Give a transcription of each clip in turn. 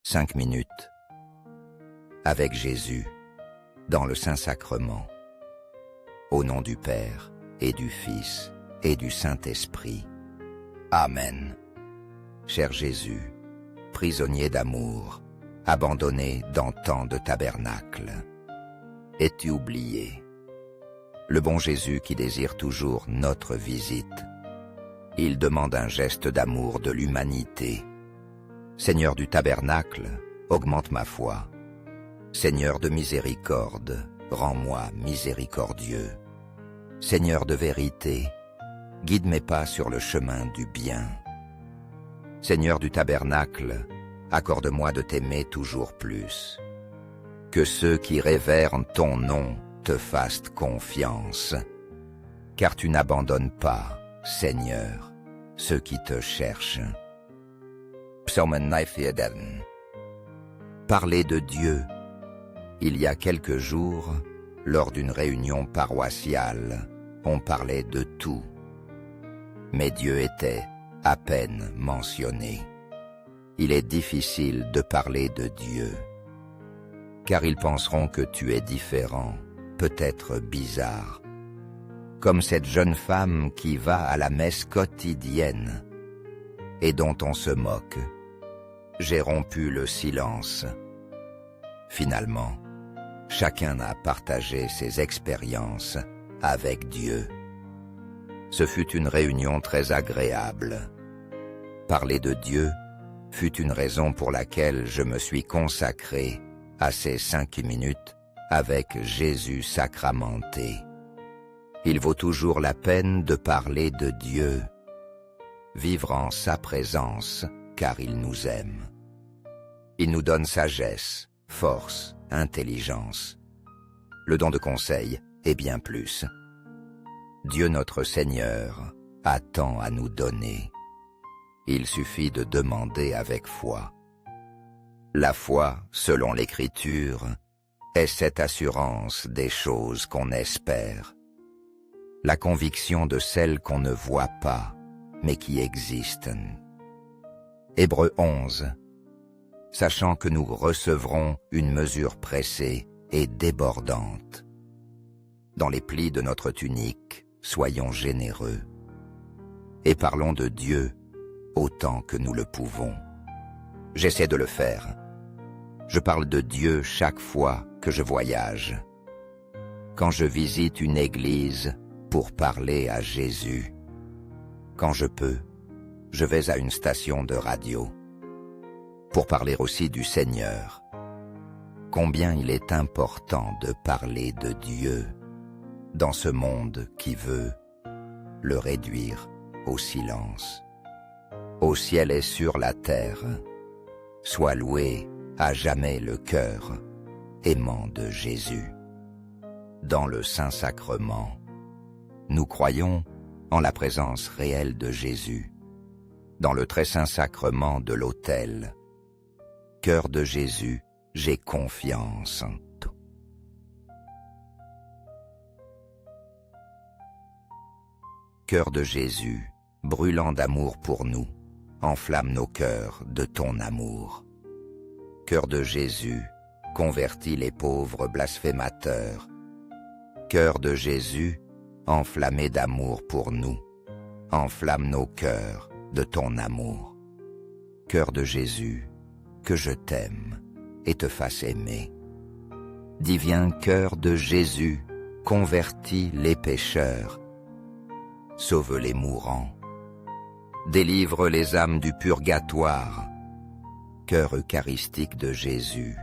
5 minutes avec Jésus dans le Saint-Sacrement. Au nom du Père et du Fils et du Saint-Esprit. Amen. Cher Jésus, prisonnier d'amour, abandonné dans tant de tabernacles, es-tu oublié? Le bon Jésus qui désire toujours notre visite, il demande un geste d'amour de l'humanité. Seigneur du tabernacle, augmente ma foi. Seigneur de miséricorde, rends-moi miséricordieux. Seigneur de vérité, guide mes pas sur le chemin du bien. Seigneur du tabernacle, accorde-moi de t'aimer toujours plus. Que ceux qui révèrent ton nom te fassent confiance, car tu n'abandonnes pas, Seigneur, ceux qui te cherchent. Psaume 94. Parler de Dieu. Il y a quelques jours, lors d'une réunion paroissiale, on parlait de tout. Mais Dieu était à peine mentionné. Il est difficile de parler de Dieu, car ils penseront que tu es différent, peut-être bizarre. Comme cette jeune femme qui va à la messe quotidienne et dont on se moque. J'ai rompu le silence. Finalement, chacun a partagé ses expériences avec Dieu. Ce fut une réunion très agréable. Parler de Dieu fut une raison pour laquelle je me suis consacré à ces 5 minutes avec Jésus sacramenté. Il vaut toujours la peine de parler de Dieu, vivre en sa présence, car il nous aime. Il nous donne sagesse, force, intelligence, le don de conseil et bien plus. Dieu notre Seigneur a tant à nous donner. Il suffit de demander avec foi. La foi, selon l'Écriture, est cette assurance des choses qu'on espère, la conviction de celles qu'on ne voit pas, mais qui existent. Hébreux 11. Sachant que nous recevrons une mesure pressée et débordante. Dans les plis de notre tunique, soyons généreux. Et parlons de Dieu autant que nous le pouvons. J'essaie de le faire. Je parle de Dieu chaque fois que je voyage. Quand je visite une église pour parler à Jésus. Quand je peux, je vais à une station de radio pour parler aussi du Seigneur. Combien il est important de parler de Dieu dans ce monde qui veut le réduire au silence. Au ciel et sur la terre, soit loué à jamais le cœur aimant de Jésus. Dans le Saint-Sacrement, nous croyons en la présence réelle de Jésus. Dans le très saint sacrement de l'autel, cœur de Jésus, j'ai confiance. Cœur de Jésus, brûlant d'amour pour nous, enflamme nos cœurs de ton amour. Cœur de Jésus, convertis les pauvres blasphémateurs. Cœur de Jésus, enflammé d'amour pour nous, enflamme nos cœurs de ton amour. Cœur de Jésus, que je t'aime et te fasse aimer. Divin cœur de Jésus, convertis les pécheurs, sauve les mourants, délivre les âmes du purgatoire. Cœur eucharistique de Jésus,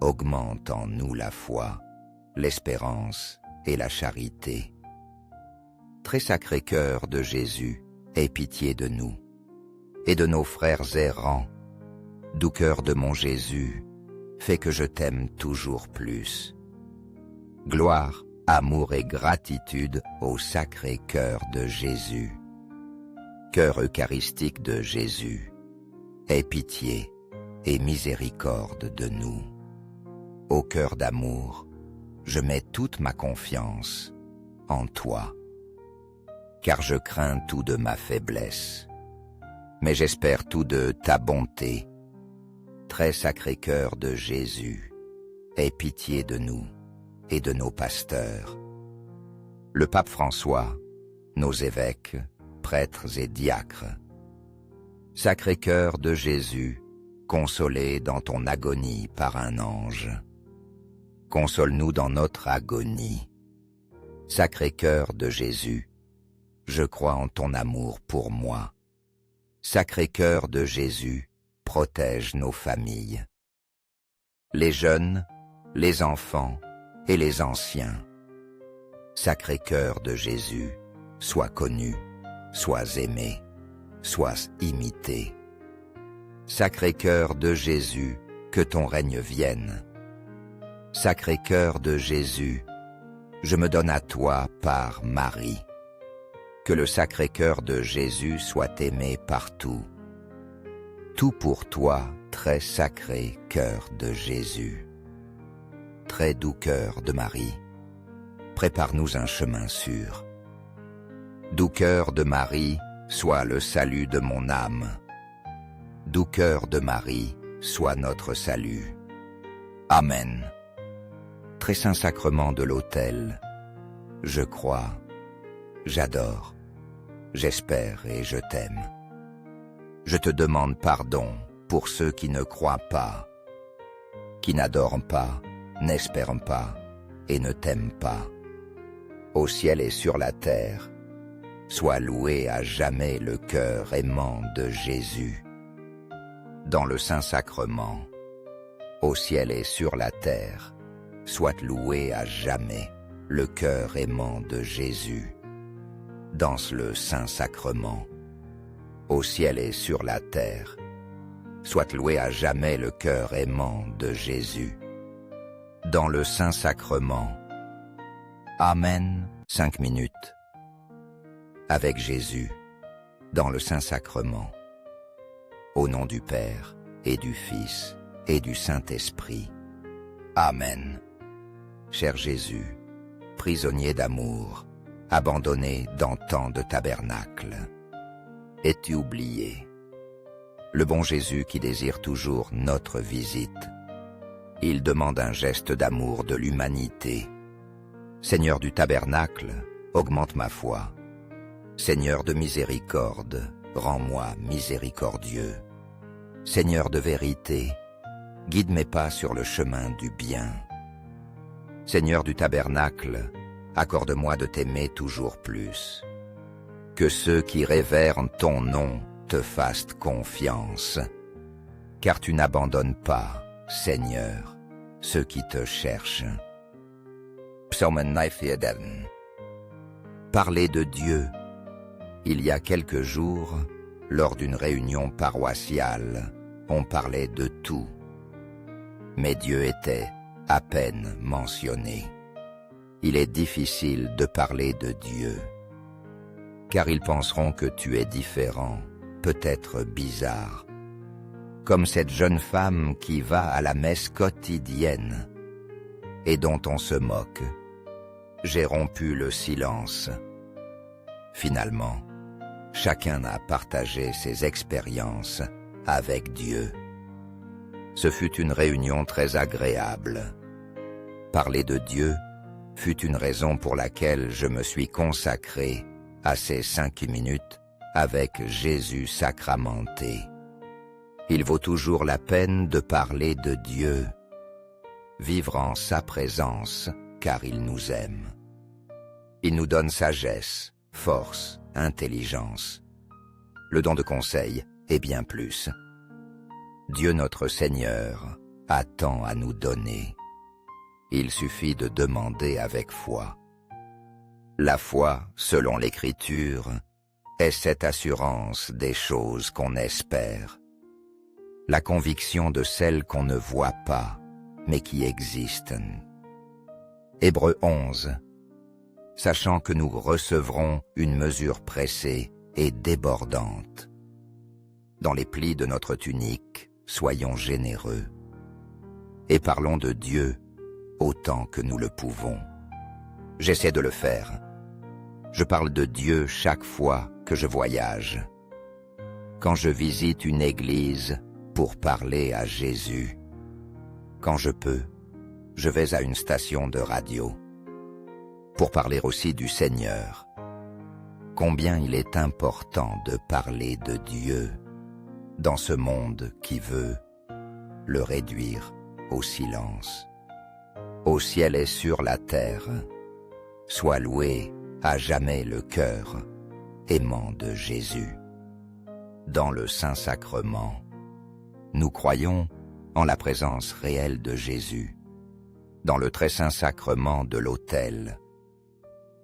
augmente en nous la foi, l'espérance et la charité. Très sacré cœur de Jésus, aie pitié de nous et de nos frères errants. Doux cœur de mon Jésus, fais que je t'aime toujours plus. Gloire, amour et gratitude au sacré cœur de Jésus. Cœur eucharistique de Jésus, aie pitié et miséricorde de nous. Ô cœur d'amour, je mets toute ma confiance en toi, car je crains tout de ma faiblesse, mais j'espère tout de ta bonté. très sacré cœur de Jésus, aie pitié de nous et de nos pasteurs. Le pape François, nos évêques, prêtres et diacres. Sacré cœur de Jésus, consolé dans ton agonie par un ange. Console-nous dans notre agonie. Sacré cœur de Jésus, je crois en ton amour pour moi. Sacré cœur de Jésus, protège nos familles. Les jeunes, les enfants et les anciens. Sacré cœur de Jésus, sois connu, sois aimé, sois imité. Sacré cœur de Jésus, que ton règne vienne. Sacré cœur de Jésus, je me donne à toi par Marie. Que le sacré cœur de Jésus soit aimé partout. Tout pour toi, très sacré cœur de Jésus. Très doux cœur de Marie, prépare-nous un chemin sûr. Doux cœur de Marie, sois le salut de mon âme. Doux cœur de Marie, sois notre salut. Amen. Très saint sacrement de l'autel, je crois, j'adore, j'espère et je t'aime. Je te demande pardon pour ceux qui ne croient pas, qui n'adorent pas, n'espèrent pas et ne t'aiment pas. Au ciel et sur la terre, sois loué à jamais le cœur aimant de Jésus. Dans le Saint-Sacrement, au ciel et sur la terre, soit loué à jamais le cœur aimant de Jésus. Dans le Saint-Sacrement, au ciel et sur la terre, soit loué à jamais le cœur aimant de Jésus. Dans le Saint-Sacrement, Amen, 5 minutes. Avec Jésus, dans le Saint-Sacrement. Au nom du Père, et du Fils, et du Saint-Esprit. Amen. Cher Jésus, prisonnier d'amour, abandonné dans tant de tabernacles, es-tu oublié? Le bon Jésus qui désire toujours notre visite, il demande un geste d'amour de l'humanité. Seigneur du tabernacle, augmente ma foi. Seigneur de miséricorde, rends-moi miséricordieux. Seigneur de vérité, guide mes pas sur le chemin du bien. Seigneur du tabernacle, accorde-moi de t'aimer toujours plus. Que ceux qui révèrent ton nom te fassent confiance, car tu n'abandonnes pas, Seigneur, ceux qui te cherchent. Psaume 94. Parler de Dieu. Il y a quelques jours, lors d'une réunion paroissiale, on parlait de tout. Mais Dieu était à peine mentionné. Il est difficile de parler de Dieu, car ils penseront que tu es différent, peut-être bizarre. Comme cette jeune femme qui va à la messe quotidienne et dont on se moque. J'ai rompu le silence. Finalement, chacun a partagé ses expériences avec Dieu. Ce fut une réunion très agréable. Parler de Dieu fut une raison pour laquelle je me suis consacré à ces 5 minutes avec Jésus sacramenté. Il vaut toujours la peine de parler de Dieu, vivre en sa présence, car il nous aime. Il nous donne sagesse, force, intelligence, le don de conseil et bien plus. Dieu notre Seigneur a tant à nous donner. Il suffit de demander avec foi. La foi, selon l'Écriture, est cette assurance des choses qu'on espère, la conviction de celles qu'on ne voit pas, mais qui existent. Hébreux 11. Sachant que nous recevrons une mesure pressée et débordante. Dans les plis de notre tunique, soyons généreux. Et parlons de Dieu autant que nous le pouvons. J'essaie de le faire. Je parle de Dieu chaque fois que je voyage. Quand je visite une église, pour parler à Jésus. Quand je peux, je vais à une station de radio pour parler aussi du Seigneur. Combien il est important de parler de Dieu dans ce monde qui veut le réduire au silence. Au ciel et sur la terre, soit loué à jamais le cœur aimant de Jésus. Dans le Saint-Sacrement, nous croyons en la présence réelle de Jésus. Dans le très saint sacrement de l'autel,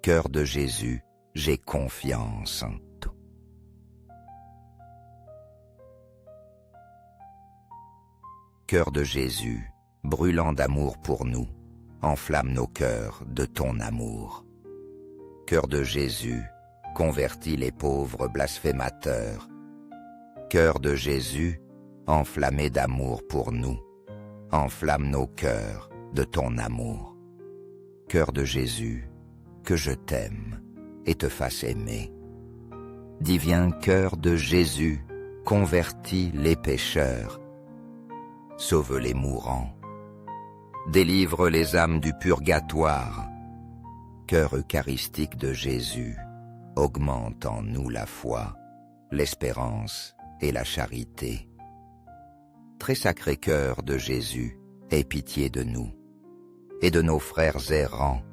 cœur de Jésus, j'ai confiance en toi. Cœur de Jésus, brûlant d'amour pour nous, enflamme nos cœurs de ton amour. Cœur de Jésus, convertis les pauvres blasphémateurs. Cœur de Jésus, enflammé d'amour pour nous, enflamme nos cœurs de ton amour. Cœur de Jésus, que je t'aime et te fasse aimer. Divin cœur de Jésus, convertis les pécheurs. Sauve les mourants. Délivre les âmes du purgatoire. Cœur eucharistique de Jésus, augmente en nous la foi, l'espérance et la charité. Très sacré cœur de Jésus, aie pitié de nous et de nos frères errants.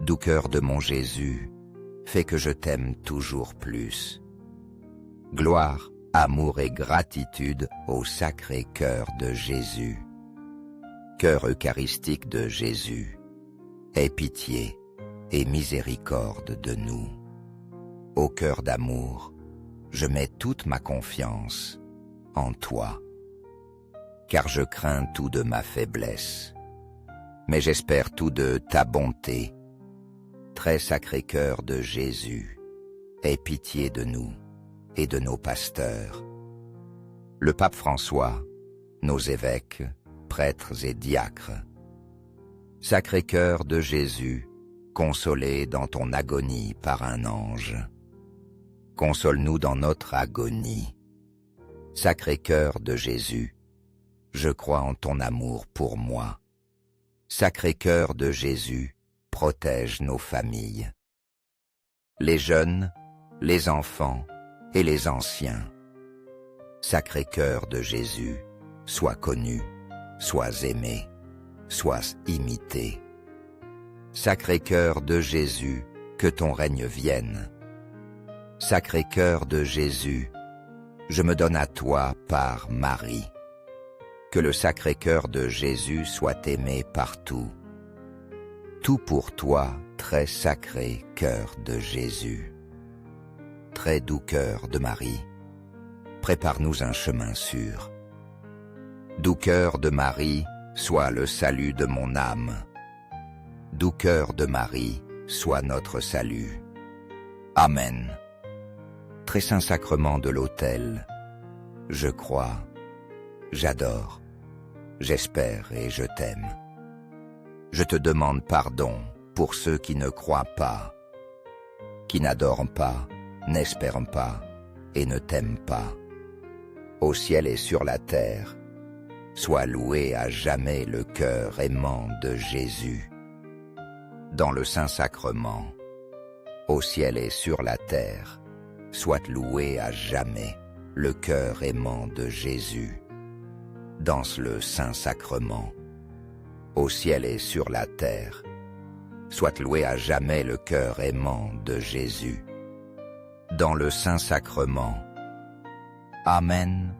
Doux cœur de mon Jésus, fais que je t'aime toujours plus. Gloire, amour et gratitude au sacré cœur de Jésus. Cœur eucharistique de Jésus, aie pitié et miséricorde de nous. Ô cœur d'amour, je mets toute ma confiance en toi, car je crains tout de ma faiblesse, mais j'espère tout de ta bonté. Très sacré cœur de Jésus, aie pitié de nous et de nos pasteurs. Le pape François, nos évêques, prêtres et diacres. Sacré cœur de Jésus, consolé dans ton agonie par un ange. Console-nous dans notre agonie. Sacré cœur de Jésus, je crois en ton amour pour moi. Sacré cœur de Jésus, protège nos familles. Les jeunes, les enfants et les anciens. Sacré cœur de Jésus, sois connu, sois aimé, sois imité. Sacré cœur de Jésus, que ton règne vienne. Sacré cœur de Jésus, je me donne à toi par Marie. Que le sacré cœur de Jésus soit aimé partout. Tout pour toi, très sacré cœur de Jésus. Très doux cœur de Marie, prépare-nous un chemin sûr. Doux cœur de Marie, sois le salut de mon âme. Doux cœur de Marie, sois notre salut. Amen. Très saint sacrement de l'autel, je crois, j'adore, j'espère et je t'aime. Je te demande pardon pour ceux qui ne croient pas, qui n'adorent pas, n'espèrent pas et ne t'aiment pas. Au ciel et sur la terre, sois loué à jamais le cœur aimant de Jésus. Dans le Saint-Sacrement, au ciel et sur la terre, soit loué à jamais le cœur aimant de Jésus. Dans le Saint-Sacrement, au ciel et sur la terre, soit loué à jamais le cœur aimant de Jésus. Dans le Saint-Sacrement. Amen.